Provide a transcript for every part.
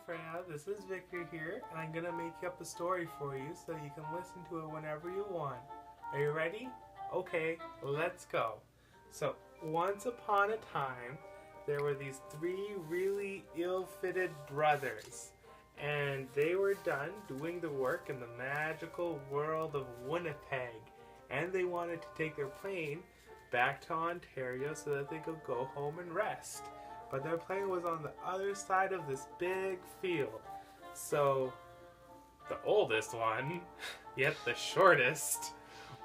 Freya, this is Victor here, and I'm gonna make up a story for you so you can listen to it whenever you want. Are you ready? Okay, let's go. So, once upon a time, there were these three really ill-fitted brothers, and they were done doing the work in the magical world of Winnipeg, and they wanted to take their plane back to Ontario so that they could go home and rest. But their plane was on the other side of this big field. So the oldest one, yet the shortest,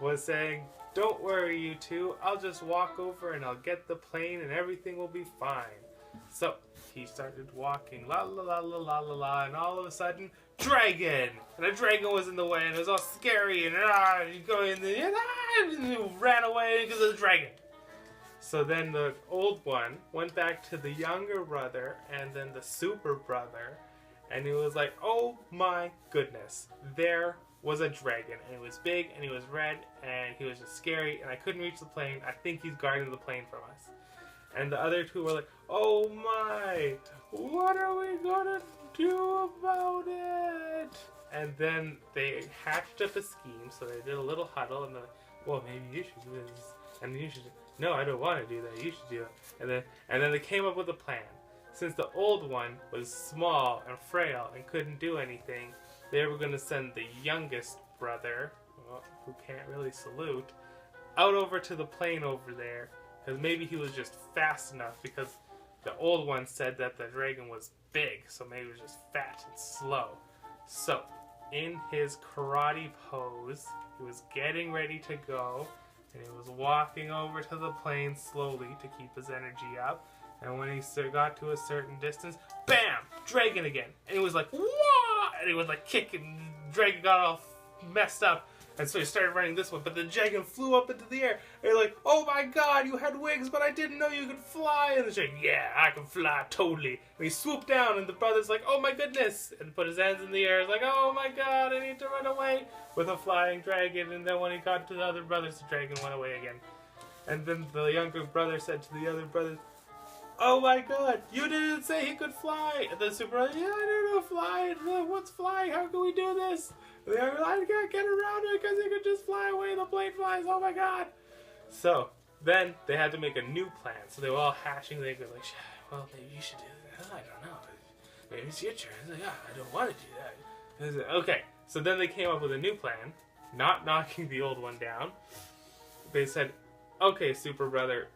was saying, "Don't worry, you two, I'll just walk over and I'll get the plane and everything will be fine." So he started walking, la la la la la la la, and all of a sudden, dragon! And a dragon was in the way, and it was all scary, and you go in there, and he ran away because of the dragon. So then the old one went back to the younger brother and then the super brother, and he was like, "Oh my goodness, there was a dragon, and he was big and he was red and he was just scary and I couldn't reach the plane. I think he's guarding the plane from us." And the other two were like, "Oh my, what are we gonna do about it?" And then they hatched up a scheme, so they did a little huddle and they're like, "Well, maybe you should do this, and you should." "No, I don't want to do that. You should do it." And then they came up with a plan. Since the old one was small and frail and couldn't do anything, they were going to send the youngest brother, who can't really salute, out over to the plane over there, because maybe he was just fast enough, because the old one said that the dragon was big, so maybe he was just fat and slow. So, in his karate pose, he was getting ready to go, and he was walking over to the plane slowly to keep his energy up. And when he got to a certain distance, bam! Dragon again! And he was like, "Wah!" And he was like kicking. Dragon got all messed up. And so he started running this way. But the dragon flew up into the air. And you're like, "Oh my god, you had wings, but I didn't know you could fly." And the dragon, "Yeah, I can fly, totally." And he swooped down, and the brother's like, "Oh my goodness." And put his hands in the air. He's like, "Oh my god, I need to run away," with a flying dragon. And then when he got to the other brothers, the dragon went away again. And then the younger brother said to the other brother, "Oh my god, you didn't say he could fly." And the super brother, "Yeah, I don't know fly. What's flying? How can we do this?" And the other, "I can't get around it because he could just fly away. The plane flies. Oh my god." So then they had to make a new plan. So they were all hashing. They were like, "Well, maybe you should do that. I don't know. Maybe it's your turn." Like, "I don't want to do that." Like, okay, so then they came up with a new plan, not knocking the old one down. They said, "Okay, super brother,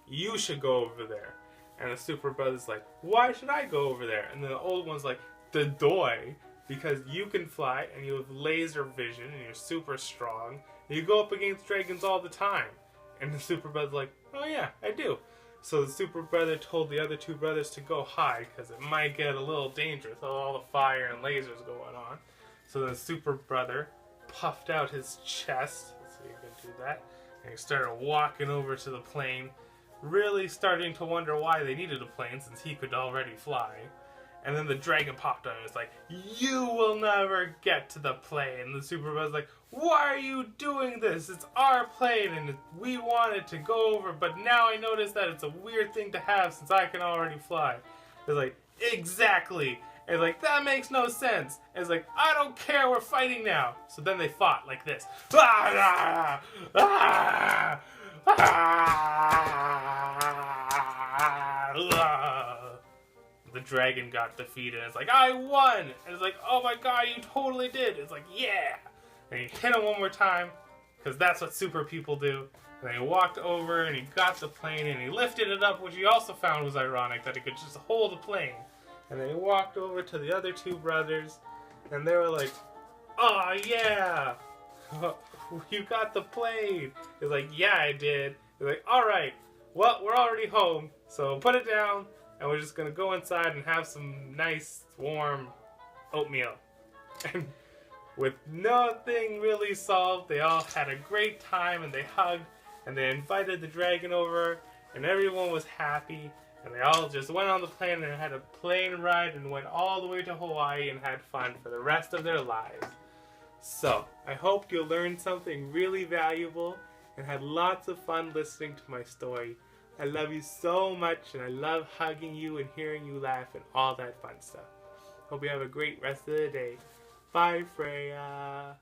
you should go over there." And the super brother's like, "Why should I go over there?" And then the old one's like, "The doy, because you can fly and you have laser vision and you're super strong. And you go up against dragons all the time." And the super brother's like, "Oh yeah, I do." So the super brother told the other two brothers to go hide because it might get a little dangerous with all the fire and lasers going on. So the super brother puffed out his chest. So you can do that. And he started walking over to the plane, really starting to wonder why they needed a plane since he could already fly. And then the dragon popped out and was like, "You will never get to the plane." And the super brother's like, "Why are you doing this? It's our plane and we wanted to go over, but now I notice that it's a weird thing to have since I can already fly." It's like, "Exactly." And it's like, "That makes no sense." And it's like, "I don't care, we're fighting now." So then they fought like this. Ah, ah, ah, ah. The dragon got defeated. It's like, "I won!" And it's like, "Oh my god, you totally did!" It's like, "Yeah!" And he hit him one more time, because that's what super people do. And he walked over and he got the plane and he lifted it up, which he also found was ironic, that he could just hold the plane. And then he walked over to the other two brothers, and they were like, "Oh yeah! You got the plane!" He's like, "Yeah, I did." He's like, "Alright, well, we're already home, so put it down, and we're just gonna go inside and have some nice, warm oatmeal." And with nothing really solved, they all had a great time, and they hugged, and they invited the dragon over, and everyone was happy, and they all just went on the plane and had a plane ride and went all the way to Hawaii and had fun for the rest of their lives. So, I hope you learned something really valuable and had lots of fun listening to my story. I love you so much, and I love hugging you and hearing you laugh and all that fun stuff. Hope you have a great rest of the day. Bye, Freya.